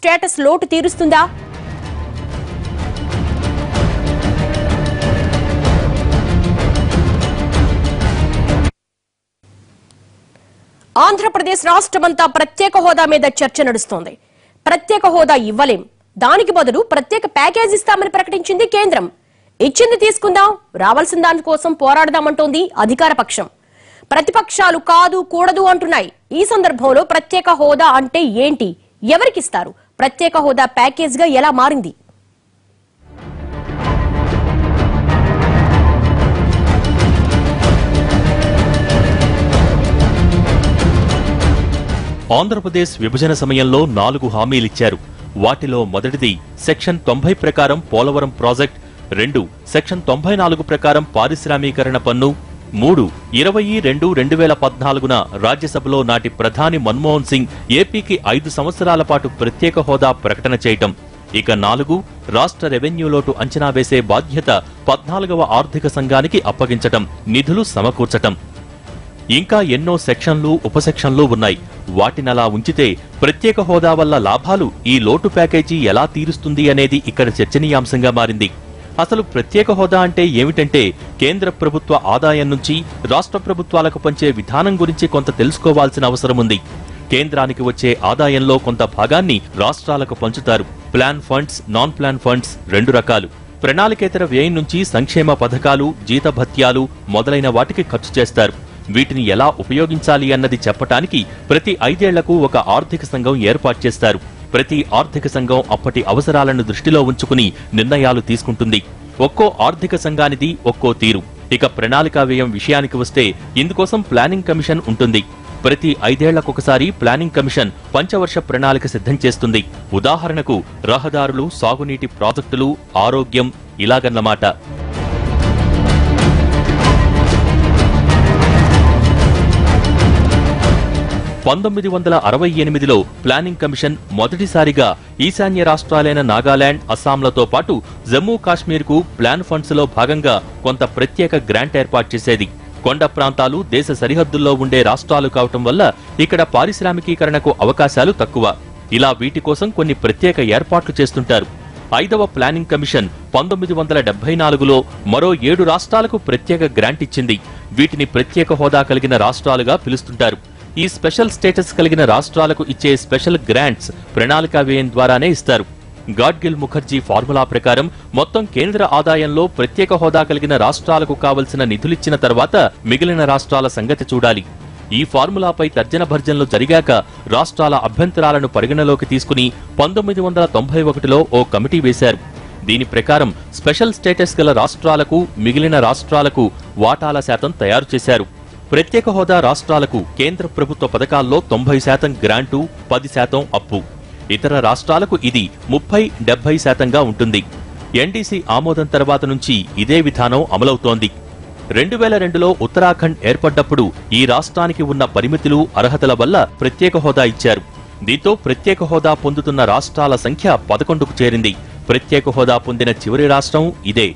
Status లోటు తీరుస్తుందా? ఆంధ్రప్రదేశ్ రాష్ట్రమంతా ప్రత్యేక హోదా మీద చర్చ నడుస్తోంది. ప్రత్యేక హోదా ఇవ్వలేం, దానికి బదులు ప్రత్యేక ప్యాకేజ్ ఇస్తామని ప్రకటించింది కేంద్రం. ఇచ్చింది తీసుకుందాం, రావాల్సిన దాని కోసం పోరాడదామంటోంది అధికార పక్షం. ప్రతిపక్షాలు కాదు కూడదు అంటున్నాయి. ఈ సందర్భంలో ప్రత్యేక హోదా అంటే ఏంటి, ఎవరికిస్తారు, ప్రత్యేక హోదా ప్యాకేజ్ గా ఎలా మారింది? ఆంధ్రప్రదేశ్ విభజన సమయంలో 4 హామీలిచ్చారు. వాటిలో మొదటిది సెక్షన్ 90 ప్రకారం పోలవరం ప్రాజెక్ట్, 2 సెక్షన్ 94 ప్రకారం పారిశ్రామీకరణ పన్ను, 3 20-2-2014 రాజ్యసభలో నాటి ప్రధాని మన్మోహన్ సింగ్ ఏపీకి 5 సంవత్సరాల పాటు ప్రత్యేక హోదా ప్రకటన చేయటం. ఇక 4 రాష్ట్ర రెవెన్యూ లోటు అంచనా వేసే బాధ్యత 14వ ఆర్థిక సంఘానికి అప్పగించటం, నిధులు సమకూర్చటం. ఇంకా ఎన్నో సెక్షన్లు ఉపసెక్షన్లు ఉన్నాయి. వాటినలా ఉంచితే ప్రత్యేక హోదా వల్ల లాభాలు ఈ లోటు ప్యాకేజీ ఎలా తీరుస్తుంది అనేది ఇక్కడ చర్చనీయాంశంగా మారింది. అసలు ప్రత్యేక హోదా అంటే ఏమిటంటే కేంద్ర ప్రభుత్వ ఆదాయం నుంచి రాష్ట్ర ప్రభుత్వాలకు పంచే విధానం గురించి కొంత తెలుసుకోవాల్సిన అవసరం ఉంది. కేంద్రానికి వచ్చే ఆదాయంలో కొంత భాగాన్ని రాష్ట్రాలకు పంచుతారు. Plan funds, non plan funds 2 రకాలు. ప్రణాళికేతర వ్యయం నుంచి సంక్షేమ పథకాలు, జీతభత్యాలు మొదలైన వాటికి ఖర్చు చేస్తారు. వీటిని ఎలా ఉపయోగించాలి అన్నది చెప్పటానికి ప్రతి 5 ఏళ్లకు ఒక ఆర్థిక సంఘం ఏర్పాటు చేస్తారు. ప్రతి ఆర్థిక సంఘం అప్పటి అవసరాలను దృష్టిలో ఉంచుకుని నిర్ణయాలు తీసుకుంటుంది. ఒక్కో ఆర్థిక సంఘానిది ఒక్కో తీరు. ఇక ప్రణాళికా వ్యయం విషయానికి వస్తే ఇందుకోసం ప్లానింగ్ కమిషన్ ఉంటుంది. ప్రతి 5 ఏళ్లకొకసారి ప్లానింగ్ కమిషన్ పంచవర్ష ప్రణాళిక సిద్ధం చేస్తుంది. ఉదాహరణకు రహదారులు, సాగునీటి ప్రాజెక్టులు, ఆరోగ్యం ఇలాగన్నమాట. 1968లో ప్లానింగ్ కమిషన్ మొదటిసారిగా ఈశాన్య రాష్ట్రాలైన నాగాలాండ్, అస్సాంలతో పాటు జమ్మూ కాశ్మీర్కు ప్లాన్ ఫండ్స్ లో భాగంగా కొంత ప్రత్యేక గ్రాంట్ ఏర్పాటు చేసేది. కొండ ప్రాంతాలు దేశ సరిహద్దుల్లో ఉండే రాష్ట్రాలు కావటం వల్ల ఇక్కడ పారిశ్రామికీకరణకు అవకాశాలు తక్కువ. ఇలా వీటి కోసం కొన్ని ప్రత్యేక ఏర్పాట్లు చేస్తుంటారు. 5వ ప్లానింగ్ కమిషన్ 1974లో మరో 7 రాష్ట్రాలకు ప్రత్యేక గ్రాంట్ ఇచ్చింది. వీటిని ప్రత్యేక హోదా కలిగిన రాష్ట్రాలుగా పిలుస్తుంటారు. ఈ స్పెషల్ స్టేటస్ కలిగిన రాష్ట్రాలకు ఇచ్చే స్పెషల్ గ్రాంట్స్ ప్రణాళికా వ్యయం ద్వారానే ఇస్తారు. గాడ్గిల్ ముఖర్జీ ఫార్ములా ప్రకారం మొత్తం కేంద్ర ఆదాయంలో ప్రత్యేక హోదా కలిగిన రాష్ట్రాలకు కావలసిన నిధులిచ్చిన తర్వాత మిగిలిన రాష్ట్రాల సంగతి చూడాలి. ఈ ఫార్ములాపై తర్జన భర్జనలు జరిగాక రాష్ట్రాల అభ్యంతరాలను పరిగణలోకి తీసుకుని 1991లో ఓ కమిటీ వేశారు. దీని ప్రకారం స్పెషల్ స్టేటస్ గల రాష్ట్రాలకు మిగిలిన రాష్ట్రాలకు వాటాల శాతం తయారు చేశారు. ప్రత్యేక హోదా రాష్ట్రాలకు కేంద్ర ప్రభుత్వ పథకాల్లో 90% గ్రాంటు, 10% అప్పు. ఇతర రాష్ట్రాలకు ఇది 30-70%గా ఉంటుంది. ఎన్డీసీ ఆమోదం తర్వాత నుంచి ఇదే విధానం అమలవుతోంది. 2002లో ఉత్తరాఖండ్ ఏర్పడ్డప్పుడు ఈ రాష్ట్రానికి ఉన్న పరిమితులు, అర్హతల వల్ల ప్రత్యేక హోదా ఇచ్చారు. దీంతో ప్రత్యేక హోదా పొందుతున్న రాష్ట్రాల సంఖ్య 11కు చేరింది. ప్రత్యేక హోదా పొందిన చివరి రాష్ట్రం ఇదే.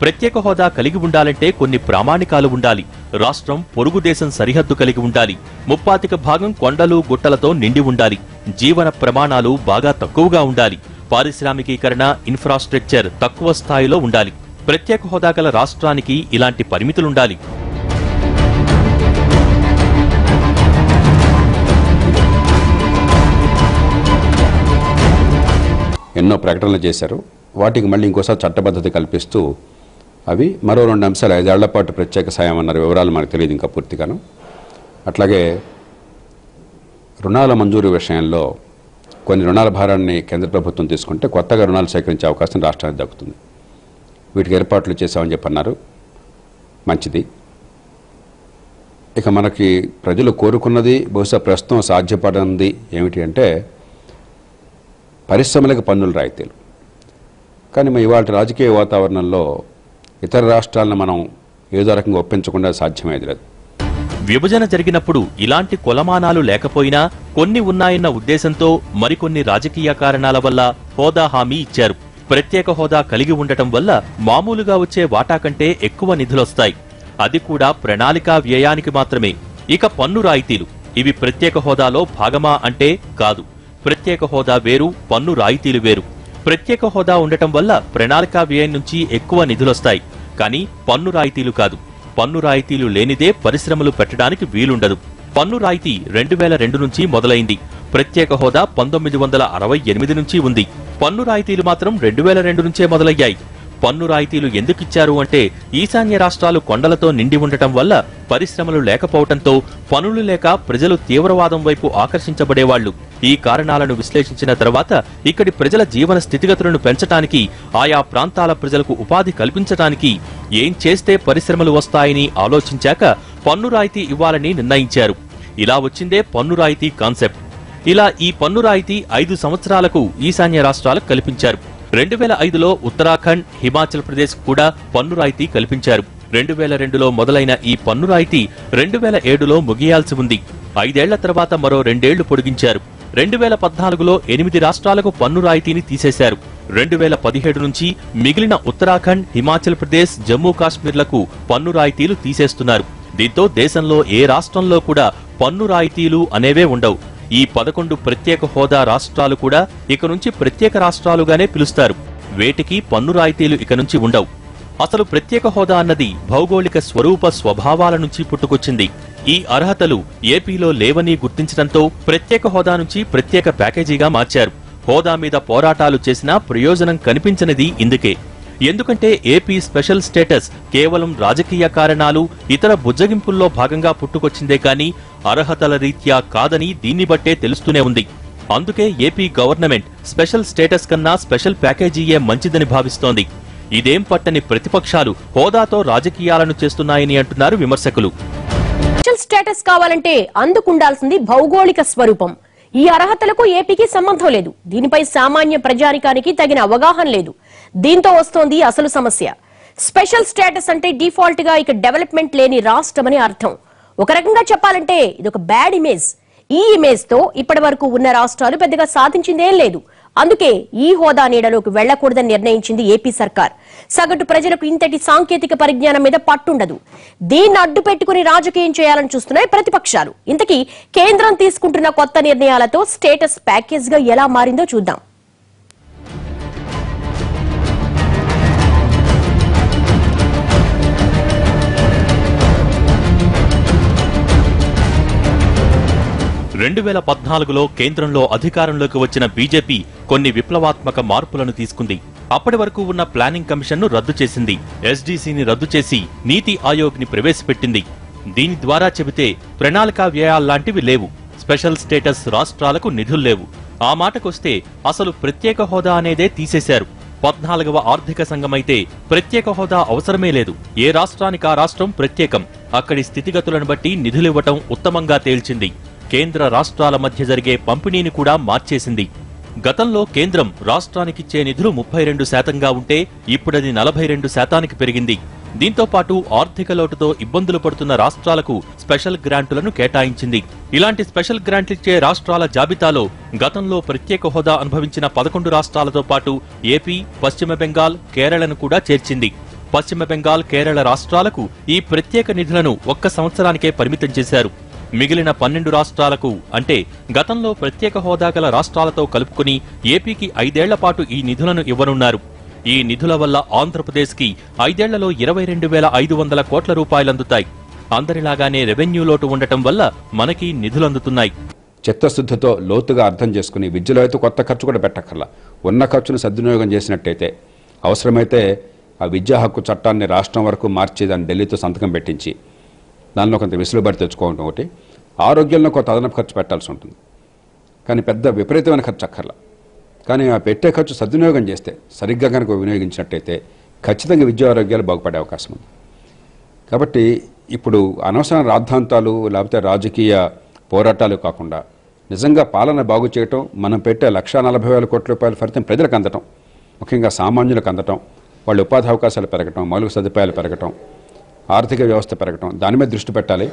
ప్రత్యేక హోదా కలిగి ఉండాలంటే కొన్ని ప్రామాణికాలు ఉండాలి. రాష్ట్రం పొరుగు దేశం సరిహద్దు కలిగి ఉండాలి. 35% కొండలు, గుట్టలతో నిండి ఉండాలి. జీవన ప్రమాణాలు బాగా తక్కువగా ఉండాలి. పారిశ్రామికీకరణ, ఇన్ఫ్రాస్ట్రక్చర్ తక్కువ స్థాయిలో ఉండాలి. ప్రత్యేక హోదా గల రాష్ట్రానికి ఇలాంటి పరిమితులుండాలి. ఎన్నో ప్రకటనలు చేశారు. వాటికి మళ్ళీ ఇంకోసారి చట్టబద్ధత కల్పిస్తూ అవి మరో 2 అంశాలు 5 ఏళ్ల పాటు ప్రత్యేక సాయం అన్నారు. వివరాలు మనకు తెలియదు ఇంకా పూర్తిగాను. అట్లాగే రుణాల మంజూరు విషయంలో కొన్ని రుణాల భారాన్ని కేంద్ర ప్రభుత్వం తీసుకుంటే కొత్తగా రుణాలు సేకరించే అవకాశం రాష్ట్రానికి దక్కుతుంది. వీటికి ఏర్పాట్లు చేశామని చెప్పన్నారు. మంచిది. ఇక మనకి ప్రజలు కోరుకున్నది, బహుశా ప్రస్తుతం సాధ్యపడనిది ఏమిటి అంటే పరిశ్రమలకు పన్నుల రాయితీలు. కానీ ఇవాళ రాజకీయ వాతావరణంలో ఇతర రాష్ట్రాలను మనం ఏదో రకంగా ఒప్పించకుండా సాధ్యమేది లేదు. విభజన జరిగినప్పుడు ఇలాంటి కొలమానాలు లేకపోయినా కొన్ని ఉన్నాయన్న ఉద్దేశంతో మరికొన్ని రాజకీయ కారణాల వల్ల హోదా హామీ ఇచ్చారు. ప్రత్యేక హోదా కలిగి ఉండటం వల్ల మామూలుగా వచ్చే వాటా కంటే ఎక్కువ నిధులొస్తాయి. అది కూడా ప్రణాళికా వ్యయానికి మాత్రమే. ఇక పన్ను రాయితీలు, ఇవి ప్రత్యేక హోదాలో భాగమా అంటే కాదు. ప్రత్యేక హోదా వేరు, పన్ను రాయితీలు వేరు. ప్రత్యేక హోదా ఉండటం వల్ల ప్రణాళికా వ్యయం నుంచి ఎక్కువ నిధులొస్తాయి. కానీ పన్ను రాయితీలు కాదు. పన్ను రాయితీలు లేనిదే పరిశ్రమలు పెట్టడానికి వీలుండదు. పన్ను రాయితీ 2002 నుంచి మొదలైంది. ప్రత్యేక హోదా 1968 నుంచి ఉంది. పన్ను రాయితీలు మాత్రం 2002 నుంచే మొదలయ్యాయి. పన్ను రాయితీలు ఎందుకిచ్చారు అంటే ఈశాన్య రాష్ట్రాలు కొండలతో నిండి ఉండటం వల్ల పరిశ్రమలు లేకపోవటంతో పనులు లేక ప్రజలు తీవ్రవాదం వైపు ఆకర్షించబడేవాళ్లు. ఈ కారణాలను విశ్లేషించిన తర్వాత ఇక్కడి ప్రజల జీవన స్థితిగతులను పెంచటానికి, ఆయా ప్రాంతాల ప్రజలకు ఉపాధి కల్పించటానికి ఏం చేస్తే పరిశ్రమలు వస్తాయని ఆలోచించాక పన్ను రాయితీ ఇవ్వాలని నిర్ణయించారు. ఇలా వచ్చిందే పన్ను రాయితీ కాన్సెప్ట్. ఇలా ఈ పన్ను రాయితీ 5 సంవత్సరాలకు ఈశాన్య రాష్ట్రాలకు కల్పించారు. 2005లో ఉత్తరాఖండ్, హిమాచల్ ప్రదేశ్ కూడా పన్ను రాయితీ కల్పించారు. 2002లో మొదలైన ఈ పన్ను రాయితీ 2007లో ముగియాల్సి ఉంది. 5 ఏళ్ల తర్వాత మరో 2 ఏళ్లు పొడిగించారు. 2014లో 8 రాష్ట్రాలకు పన్ను రాయితీని తీసేశారు. 2017 నుంచి మిగిలిన ఉత్తరాఖండ్, హిమాచల్ ప్రదేశ్, జమ్మూ కాశ్మీర్లకు పన్ను రాయితీలు తీసేస్తున్నారు. దీంతో దేశంలో ఏ రాష్ట్రంలో కూడా పన్ను రాయితీలు అనేవే ఉండవు. ఈ 11 ప్రత్యేక హోదా రాష్ట్రాలు కూడా ఇక నుంచి ప్రత్యేక రాష్ట్రాలుగానే పిలుస్తారు. వేటికి పన్ను రాయితీలు ఇక నుంచి ఉండవు. అసలు ప్రత్యేక హోదా అన్నది భౌగోళిక స్వరూప స్వభావాల నుంచి పుట్టుకొచ్చింది. ఈ అర్హతలు ఏపీలో లేవని గుర్తించడంతో ప్రత్యేక హోదా నుంచి ప్రత్యేక ప్యాకేజీగా మార్చారు. హోదా మీద పోరాటాలు చేసినా ప్రయోజనం కనిపించనిది ఇందుకే. ఎందుకంటే ఏపీ స్పెషల్ స్టేటస్ కేవలం రాజకీయ కారణాలు, ఇతర బుజ్జగింపుల్లో భాగంగా పుట్టుకొచ్చిందే కానీ అర్హతల రీత్యా కాదని దీన్ని బట్టే తెలుస్తూనే ఉంది. అందుకే ఏపీ గవర్నమెంట్ స్పెషల్ స్టేటస్ కన్నా స్పెషల్ ప్యాకేజీయే మంచిదని భావిస్తోంది. ఇదేం పట్టని ప్రతిపక్షాలు హోదాతో రాజకీయాలను చేస్తున్నాయని అంటున్నారు విమర్శకులు. స్పెషల్ స్టేటస్ కావాలంటే అందుకుండాల్సింది భౌగోళిక స్వరూపం. ఈ అర్హతలకు ఏపీకి సంబంధం లేదు. దీనిపై సామాన్య ప్రజానికానికి తగిన అవగాహన లేదు. దీంతో వస్తోంది అసలు సమస్య. స్పెషల్ స్టేటస్ అంటే డిఫాల్ట్ గా ఇక డెవలప్మెంట్ లేని రాష్ట్రమని అర్థం. ఒక రకంగా చెప్పాలంటే ఇదొక బ్యాడ్ ఇమేజ్. ఈ ఇమేజ్ తో ఇప్పటి వరకు ఉన్న రాష్ట్రాలు పెద్దగా సాధించిందేం లేదు. అందుకే ఈ హోదా నీడలోకి వెళ్లకూడదని నిర్ణయించింది ఏపీ సర్కార్. సగటు ప్రజలకు ఇంతటి సాంకేతిక పరిజ్ఞానం మీద పట్టుండదు. దీన్ని అడ్డు పెట్టుకుని రాజకీయం చేయాలని చూస్తున్నాయి ప్రతిపక్షాలు. ఇంతకీ కేంద్రం తీసుకుంటున్న కొత్త నిర్ణయాలతో స్టేటస్ ప్యాకేజ్ గా ఎలా మారిందో చూద్దాం. రెండు 2014లో కేంద్రంలో అధికారంలోకి వచ్చిన బీజేపీ కొన్ని విప్లవాత్మక మార్పులను తీసుకుంది. అప్పటి వరకు ఉన్న ప్లానింగ్ కమిషన్ ను రద్దు చేసింది. ఎస్డీసీని రద్దు చేసి నీతి ఆయోగ్ ని ప్రవేశపెట్టింది. దీని ద్వారా చెబితే ప్రణాళికా వ్యయాల్లాంటివి లేవు. స్పెషల్ స్టేటస్ రాష్ట్రాలకు నిధుల్లేవు. ఆ మాటకొస్తే అసలు ప్రత్యేక హోదా అనేదే తీసేశారు. 14వ ఆర్థిక సంఘమైతే ప్రత్యేక హోదా అవసరమే లేదు. ఏ రాష్ట్రానికి ఆ రాష్ట్రం ప్రత్యేకం. అక్కడి స్థితిగతులను బట్టి నిధులివ్వటం ఉత్తమంగా తేల్చింది. కేంద్ర రాష్ట్రాల మధ్య జరిగే పంపిణీని కూడా మార్చేసింది. గతంలో కేంద్రం రాష్ట్రానికిచ్చే నిధులు 32% ఉంటే ఇప్పుడది 42% పెరిగింది. దీంతో పాటు ఆర్థిక లోటుతో ఇబ్బందులు పడుతున్న రాష్ట్రాలకు స్పెషల్ గ్రాంటులను కేటాయించింది. ఇలాంటి స్పెషల్ గ్రాంట్లిచ్చే రాష్ట్రాల జాబితాలో గతంలో ప్రత్యేక హోదా అనుభవించిన 11 రాష్ట్రాలతో పాటు ఏపీ, పశ్చిమ బెంగాల్, కేరళను కూడా చేర్చింది. పశ్చిమ బెంగాల్, కేరళ రాష్ట్రాలకు ఈ ప్రత్యేక నిధులను 1 సంవత్సరానికే పరిమితం చేశారు. మిగిలిన 12 రాష్ట్రాలకు అంటే గతంలో ప్రత్యేక హోదా గల రాష్ట్రాలతో కలుపుకుని ఏపీకి 5 ఏళ్ల పాటు ఈ నిధులను ఇవ్వనున్నారు. ఈ నిధుల వల్ల ఆంధ్రప్రదేశ్కి 5 ఏళ్లలో 22,500 కోట్ల రూపాయలందుతాయి. అందరిలాగానే రెవెన్యూ లోటు ఉండటం వల్ల మనకి నిధులందుతున్నాయి. చిత్తశుద్ధితో లోతుగా అర్థం చేసుకుని విద్యలో అయితే కొత్త ఖర్చు కూడా పెట్టక్కర్లా. ఉన్న ఖర్చును సద్వినియోగం చేసినట్టయితే అవసరమైతే ఆ విద్యా హక్కు చట్టాన్ని రాష్ట్రం వరకు మార్చి దాన్ని ఢిల్లీతో సంతకం పెట్టించి దానిలో కొంత వెసులుబాటు తెచ్చుకోవడం ఒకటి. ఆరోగ్యంలో కొంత అదనపు ఖర్చు పెట్టాల్సి ఉంటుంది. కానీ పెద్ద విపరీతమైన ఖర్చు అక్కర్లా. కానీ ఆ పెట్టే ఖర్చు సద్వినియోగం చేస్తే, సరిగ్గా కనుక వినియోగించినట్టయితే ఖచ్చితంగా విద్యా ఆరోగ్యాలు బాగుపడే అవకాశం ఉంది. కాబట్టి ఇప్పుడు అనవసరమైన రాద్ధాంతాలు లేకపోతే రాజకీయ పోరాటాలు కాకుండా నిజంగా పాలన బాగు చేయటం, మనం పెట్టే 1,40,000 కోట్ల రూపాయల ఫలితం ప్రజలకు అందటం, ముఖ్యంగా సామాన్యులకు అందటం, వాళ్ళ ఉపాధి అవకాశాలు పెరగటం, మౌలిక సదుపాయాలు పెరగటం, ఆర్థిక వ్యవస్థ పెరగటం, దాని మీద దృష్టి పెట్టాలి.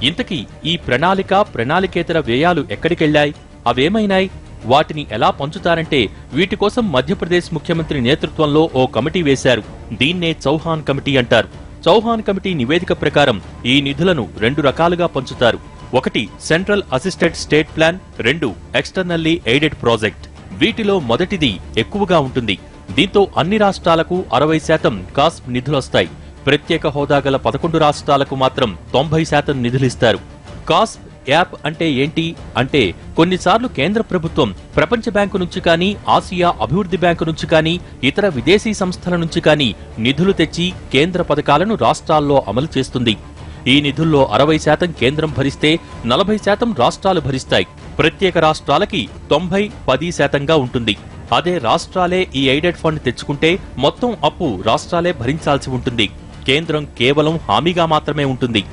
ఇంతకీ ఈ ప్రణాళికేతర వ్యయాలు ఎక్కడికెళ్లాయి? అవేమైనాయి? వాటిని ఎలా పంచుతారంటే వీటి కోసం మధ్యప్రదేశ్ ముఖ్యమంత్రి నేతృత్వంలో ఓ కమిటీ వేశారు. దీన్నే చౌహాన్ కమిటీ అంటారు. చౌహాన్ కమిటీ నివేదిక ప్రకారం ఈ నిధులను 2 రకాలుగా పంచుతారు. ఒకటి central assisted state plan, 2 externally aided project. వీటిలో మొదటిది ఎక్కువగా ఉంటుంది. దీంతో అన్ని రాష్ట్రాలకు 60% కాస్ప్ నిధులొస్తాయి. ప్రత్యేక హోదా గల 11 రాష్ట్రాలకు మాత్రం 90% నిధులిస్తారు. కాస్ప్ యాప్ అంటే ఏంటి అంటే, కొన్నిసార్లు కేంద్ర ప్రభుత్వం ప్రపంచ బ్యాంకు నుంచి కానీ, ఆసియా అభివృద్ధి బ్యాంకు నుంచి కానీ, ఇతర విదేశీ సంస్థల నుంచి కానీ నిధులు తెచ్చి కేంద్ర పథకాలను రాష్ట్రాల్లో అమలు చేస్తుంది. ఈ నిధుల్లో 60% కేంద్రం భరిస్తే 40% రాష్ట్రాలు భరిస్తాయి. ప్రత్యేక రాష్ట్రాలకి 90-10%గా ఉంటుంది. అదే రాష్ట్రాలే ఈ ఎయిడెడ్ ఫండ్ తెచ్చుకుంటే మొత్తం అప్పు రాష్ట్రాలే భరించాల్సి ఉంటుంది. కేంద్రం కేవలం హామీగా మాత్రమే ఉంటుంది.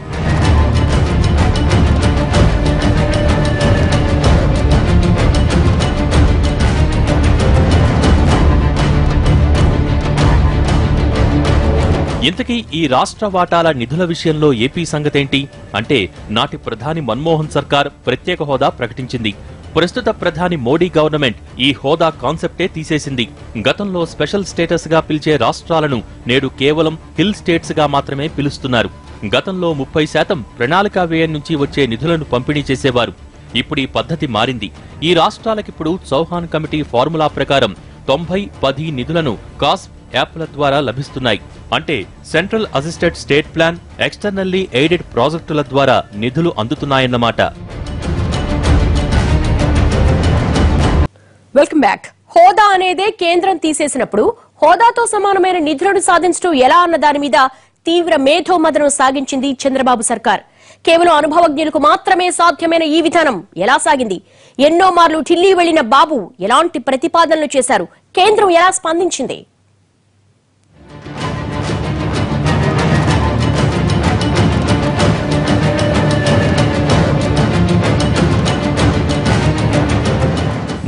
ఇంతకీ ఈ రాష్ట్ర వాటాల నిధుల విషయంలో ఏపీ సంగతేంటి అంటే, నాటి ప్రధాని మన్మోహన్ సర్కార్ ప్రత్యేక హోదా ప్రకటించింది. ప్రస్తుత ప్రధాని మోడీ గవర్నమెంట్ ఈ హోదా కాన్సెప్టే తీసేసింది. గతంలో స్పెషల్ స్టేటస్ గా పిలిచే రాష్ట్రాలను నేడు కేవలం హిల్ స్టేట్స్ గా మాత్రమే పిలుస్తున్నారు. గతంలో 30% ప్రణాళికా వ్యయం నుంచి వచ్చే నిధులను పంపిణీ చేసేవారు. ఇప్పుడు ఈ పద్ధతి మారింది. ఈ రాష్ట్రాలకిప్పుడు చౌహాన్ కమిటీ ఫార్ములా ప్రకారం 90-10 నిధులను కాస్ప్ యాప్ల ద్వారా లభిస్తున్నాయి. అంటే central assisted state plan, externally aided ప్రాజెక్టుల ద్వారా నిధులు అందుతున్నాయన్నమాట. Welcome back. హోదా అనేదే కేంద్రం తీసేసినప్పుడు హోదాతో సమానమైన నిధులను సాధించడం ఎలా అన్న దాని మీద తీవ్ర మేధోమథనం సాగించింది చంద్రబాబు సర్కార్. కేవలం అనుభవజ్ఞులకు మాత్రమే సాధ్యమైన ఈ విధానం ఎలా సాగింది? ఎన్నో మార్లు ఢిల్లీ వెళ్లిన బాబు ఎలాంటి ప్రతిపాదనలు చేశారు? కేంద్రం ఎలా స్పందించింది?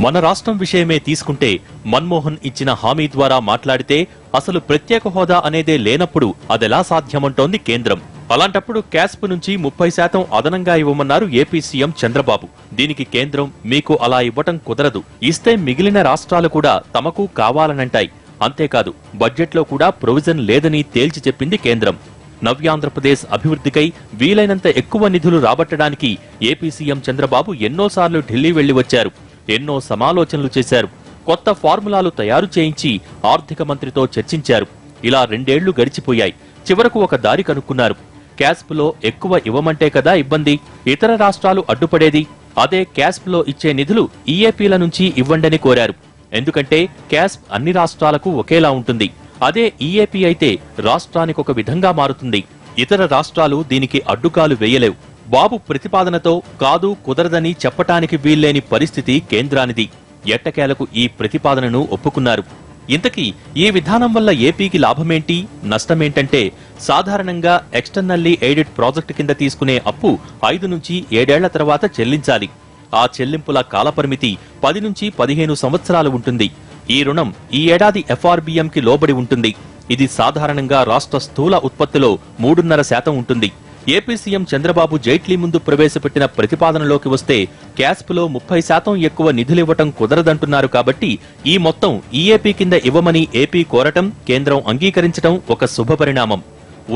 మన రాష్ట్రం విషయమే తీసుకుంటే, మన్మోహన్ ఇచ్చిన హామీ ద్వారా మాట్లాడితే అసలు ప్రత్యేక హోదా అనేదే లేనప్పుడు అదెలా సాధ్యమంటోంది కేంద్రం. అలాంటప్పుడు క్యాస్ప్ నుంచి 30% అదనంగా ఇవ్వమన్నారు ఏపీ సీఎం చంద్రబాబు. దీనికి కేంద్రం మీకు అలా ఇవ్వటం కుదరదు, ఇస్తే మిగిలిన రాష్ట్రాలు కూడా తమకు కావాలనంటాయి. అంతేకాదు బడ్జెట్లో కూడా ప్రొవిజన్ లేదని తేల్చి చెప్పింది కేంద్రం. నవ్యాంధ్రప్రదేశ్ అభివృద్ధికై వీలైనంత ఎక్కువ నిధులు రాబట్టడానికి ఏపీ సీఎం చంద్రబాబు ఎన్నోసార్లు ఢిల్లీ వెళ్లి వచ్చారు. ఎన్నో సమాలోచనలు చేశారు. కొత్త ఫార్ములాలు తయారు చేయించి ఆర్థిక మంత్రితో చర్చించారు. ఇలా 2 ఏళ్లు గడిచిపోయాయి. చివరకు ఒక దారి కనుక్కున్నారు. క్యాస్ప్ లో ఎక్కువ ఇవ్వమంటే కదా ఇబ్బంది, ఇతర రాష్ట్రాలు అడ్డుపడేది. అదే క్యాస్ప్ లో ఇచ్చే నిధులు ఈఏపీల నుంచి ఇవ్వండని కోరారు. ఎందుకంటే క్యాస్ప్ అన్ని రాష్ట్రాలకు ఒకేలా ఉంటుంది. అదే ఈఏపీ అయితే రాష్ట్రానికొక విధంగా మారుతుంది. ఇతర రాష్ట్రాలు దీనికి అడ్డుకాలు వేయలేవు. బాబు ప్రతిపాదనతో కాదు కుదరదని చెప్పటానికి వీల్లేని పరిస్థితి కేంద్రానిది. ఎట్టకేలకు ఈ ప్రతిపాదనను ఒప్పుకున్నారు. ఇంతకీ ఈ విధానం వల్ల ఏపీకి లాభమేంటి, నష్టమేంటంటే, సాధారణంగా ఎక్స్టర్నల్లీ ఎయిడెడ్ ప్రాజెక్టు కింద తీసుకునే అప్పు 5 నుంచి 7 ఏళ్ల తర్వాత చెల్లించాలి. ఆ చెల్లింపుల కాలపరిమితి 10 నుంచి 15 సంవత్సరాలు ఉంటుంది. ఈ రుణం ఈ ఏడాది ఎఫ్ఆర్బిఎం కి లోబడి ఉంటుంది. ఇది సాధారణంగా రాష్ట్ర స్థూల ఉత్పత్తిలో 3.5% ఉంటుంది. ఏపీ సీఎం చంద్రబాబు జైట్లీ ముందు ప్రవేశపెట్టిన ప్రతిపాదనలోకి వస్తే క్యాస్ప్లో 30% ఎక్కువ నిధులివ్వటం కుదరదంటున్నారు. కాబట్టి ఈ మొత్తం ఈఏపీ కింద ఇవ్వమని ఏపీ కోరటం, కేంద్రం అంగీకరించడం ఒక శుభపరిణామం.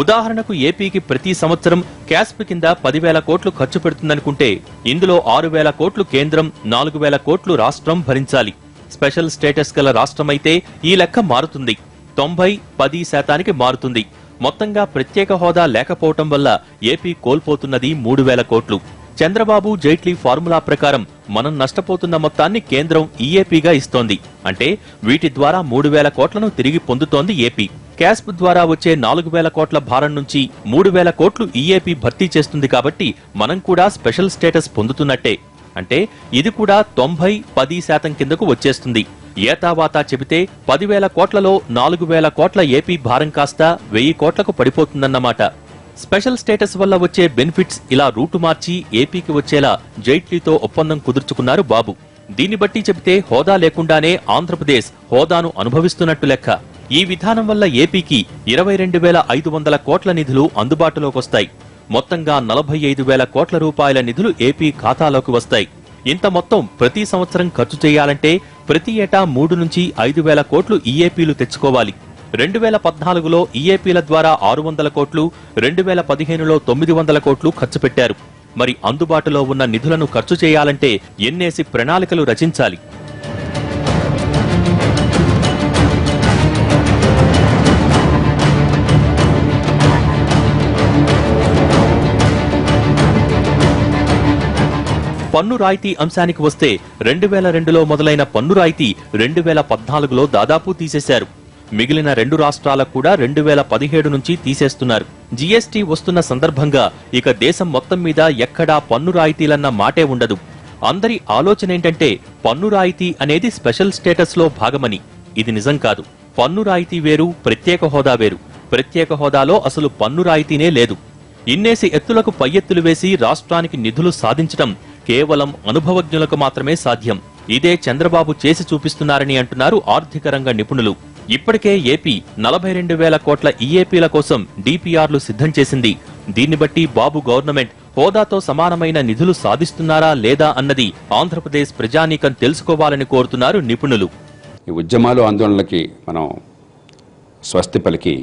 ఉదాహరణకు ఏపీకి ప్రతి సంవత్సరం క్యాస్ప్ కింద 10,000 కోట్లు ఖర్చు పెడుతుందనుకుంటే ఇందులో 6,000 కోట్లు కేంద్రం, 4,000 కోట్లు రాష్ట్రం భరించాలి. స్పెషల్ స్టేటస్ గల రాష్ట్రమైతే ఈ లెక్క మారుతుంది. 90-10% మారుతుంది. మొత్తంగా ప్రత్యేక హోదా లేకపోవటం వల్ల ఏపీ కోల్పోతున్నది 3,000 కోట్లు. చంద్రబాబు జైట్లీ ఫార్ములా ప్రకారం మనం నష్టపోతున్న మొత్తాన్ని కేంద్రం ఈఏపీగా ఇస్తోంది. అంటే వీటి ద్వారా 3,000 కోట్లను తిరిగి పొందుతోంది ఏపీ. క్యాస్ప్ ద్వారా వచ్చే 4,000 కోట్ల భారం నుంచి 3,000 కోట్లు ఈఏపీ భర్తీ చేస్తుంది. కాబట్టి మనం కూడా స్పెషల్ స్టేటస్ పొందుతున్నట్టే. అంటే ఇది కూడా 90-10% కిందకు వచ్చేస్తుంది. ఏతావాతా చెబితే 10,000 కోట్లలో 4,000 కోట్ల ఏపీ భారం కాస్త 1,000 కోట్లకు పడిపోతుందన్నమాట. స్పెషల్ స్టేటస్ వల్ల వచ్చే బెనిఫిట్స్ ఇలా రూటు మార్చి ఏపీకి వచ్చేలా జైట్లీతో ఒప్పందం కుదుర్చుకున్నారు బాబు. దీన్ని బట్టి చెబితే హోదా లేకుండానే ఆంధ్రప్రదేశ్ హోదాను అనుభవిస్తున్నట్టు లెక్క. ఈ విధానం వల్ల ఏపీకి 22,500 కోట్ల నిధులు అందుబాటులోకొస్తాయి. మొత్తంగా 45,000 కోట్ల రూపాయల నిధులు ఏపీ ఖాతాలోకి వస్తాయి. ఇంత మొత్తం ప్రతి సంవత్సరం ఖర్చు చేయాలంటే ప్రతి ఏటా 3 నుంచి 5,000 కోట్లు ఈఏపీలు తెచ్చుకోవాలి. 2014లో ఈఏపీల ద్వారా 600 కోట్లు, 2015లో 900 కోట్లు ఖర్చు పెట్టారు. మరి అందుబాటులో ఉన్న నిధులను ఖర్చు చేయాలంటే ఎన్నేసి ప్రణాళికలు రచించాలి? పన్ను రాయితీ అంశానికి వస్తే 2002లో మొదలైన పన్ను రాయితీ 2014లో దాదాపు తీసేశారు. మిగిలిన 2 రాష్ట్రాలకు కూడా 2017 నుంచి తీసేస్తున్నారు. జీఎస్టీ వస్తున్న సందర్భంగా ఇక దేశం మొత్తం మీద ఎక్కడా పన్ను రాయితీలన్న మాటే ఉండదు. అందరి ఆలోచనేంటంటే పన్ను రాయితీ అనేది స్పెషల్ స్టేటస్ లో భాగమని. ఇది నిజం కాదు. పన్ను రాయితీ వేరు, ప్రత్యేక హోదా వేరు. ప్రత్యేక హోదాలో అసలు పన్ను రాయితీనే లేదు. ఇన్నేసి ఎత్తులకు పై ఎత్తులు వేసి రాష్ట్రానికి నిధులు సాధించడం కేవలం అనుభవజ్ఞులకు మాత్రమే సాధ్యం. ఇదే చంద్రబాబు చేసి చూపిస్తున్నారని అంటున్నారు ఆర్థిక రంగ నిపుణులు. ఇప్పటికే ఏపీ 42,000 కోట్ల ఈఏపీల కోసం డిపిఆర్లు సిద్ధం చేసింది. దీన్ని బట్టి బాబు గవర్నమెంట్ హోదాతో సమానమైన నిధులు సాధిస్తున్నారా లేదా అన్నది ఆంధ్రప్రదేశ్ ప్రజానీకం తెలుసుకోవాలని కోరుతున్నారు నిపుణులు. ఈ ఉద్యమాలు ఆందోళనలకి మనం స్వస్తి పలికి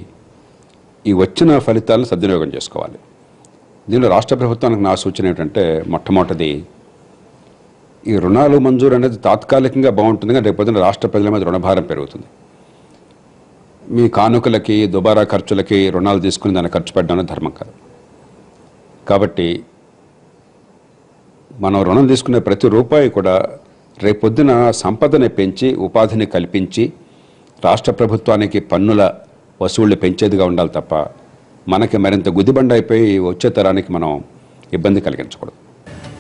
ఈ వచ్చిన ఫలితాలను సద్వినియోగం చేసుకోవాలి. దీనిలో రాష్ట్ర ప్రభుత్వానికి నా సూచన ఏమిటంటే, మొట్టమొదటిది ఈ రుణాలు మంజూరు అనేది తాత్కాలికంగా బాగుంటుంది, కానీ రేపొద్దున రాష్ట్ర ప్రజల మీద రుణభారం పెరుగుతుంది. మీ కానుకలకి, దుబారా ఖర్చులకి రుణాలు తీసుకుని దాన్ని ఖర్చు పెట్టడం ధర్మం కాదు. కాబట్టి మనం రుణం తీసుకునే ప్రతి రూపాయి కూడా రేపొద్దున సంపదని పెంచి, ఉపాధిని కల్పించి, రాష్ట్ర ప్రభుత్వానికి పన్నుల వసూళ్లు పెంచేదిగా ఉండాలి తప్ప మనకి మరింత గుదిబండ అయిపోయి వచ్చే తరానికి మనం ఇబ్బంది కలిగించకూడదు.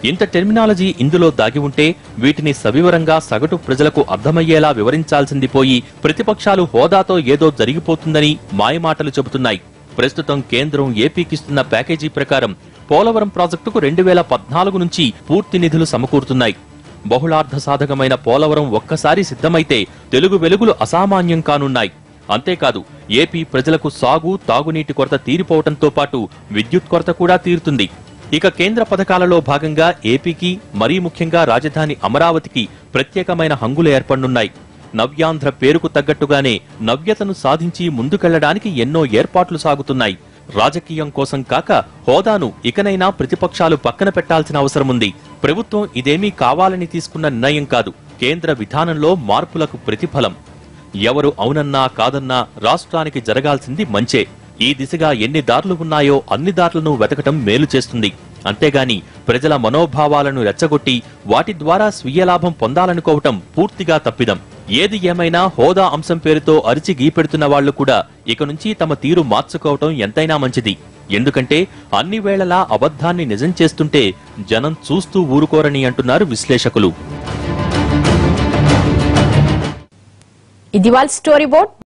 ఇంత టెర్మినాలజీ ఇందులో దాగి ఉంటే వీటిని సవివరంగా సగటు ప్రజలకు అర్థమయ్యేలా వివరించాల్సింది పోయి ప్రతిపక్షాలు హోదాతో ఏదో జరిగిపోతుందని మాయమాటలు చెబుతున్నాయి. ప్రస్తుతం కేంద్రం ఏపీకిస్తున్న ప్యాకేజీ ప్రకారం పోలవరం ప్రాజెక్టుకు 2014 నుంచి పూర్తి నిధులు సమకూరుతున్నాయి. బహుళార్థ సాధకమైన పోలవరం ఒక్కసారి సిద్ధమైతే తెలుగు వెలుగులు అసామాన్యం కానున్నాయి. అంతేకాదు, ఏపీ ప్రజలకు సాగు, తాగునీటి కొరత తీరిపోవడంతో పాటు విద్యుత్ కొరత కూడా తీరుతుంది. ఇక కేంద్ర పథకాలలో భాగంగా ఏపీకి, మరీ ముఖ్యంగా రాజధాని అమరావతికి ప్రత్యేకమైన హంగులు ఏర్పడనున్నాయి. నవ్యాంధ్ర పేరుకు తగ్గట్టుగానే నవ్యతను సాధించి ముందుకెళ్లడానికి ఎన్నో ఏర్పాట్లు సాగుతున్నాయి. రాజకీయం కోసం కాక హోదాను ఇకనైనా ప్రతిపక్షాలు పక్కన పెట్టాల్సిన అవసరముంది. ప్రభుత్వం ఇదేమీ కావాలని తీసుకున్న నిర్ణయం కాదు, కేంద్ర విధానంలో మార్పులకు ప్రతిఫలం. ఎవరు అవునన్నా కాదన్నా రాష్ట్రానికి జరగాల్సింది మంచే. ఈ దిశగా ఎన్ని దారులు ఉన్నాయో అన్ని దారులను వెతకటం మేలు చేస్తుంది. అంతేగాని ప్రజల మనోభావాలను రెచ్చగొట్టి వాటి ద్వారా స్వీయ లాభం పొందాలనుకోవటం పూర్తిగా తప్పిదం. ఏది ఏమైనా హోదా అంశం పేరుతో అరిచి గీపెడుతున్న వాళ్లు కూడా ఇక నుంచి తమ తీరు మార్చుకోవటం ఎంతైనా మంచిది. ఎందుకంటే అన్ని వేళలా అబద్ధాన్ని నిజం చేస్తుంటే జనం చూస్తూ ఊరుకోరని అంటున్నారు విశ్లేషకులు. ఇది వాళ్ళ స్టోరీ బోర్డ్.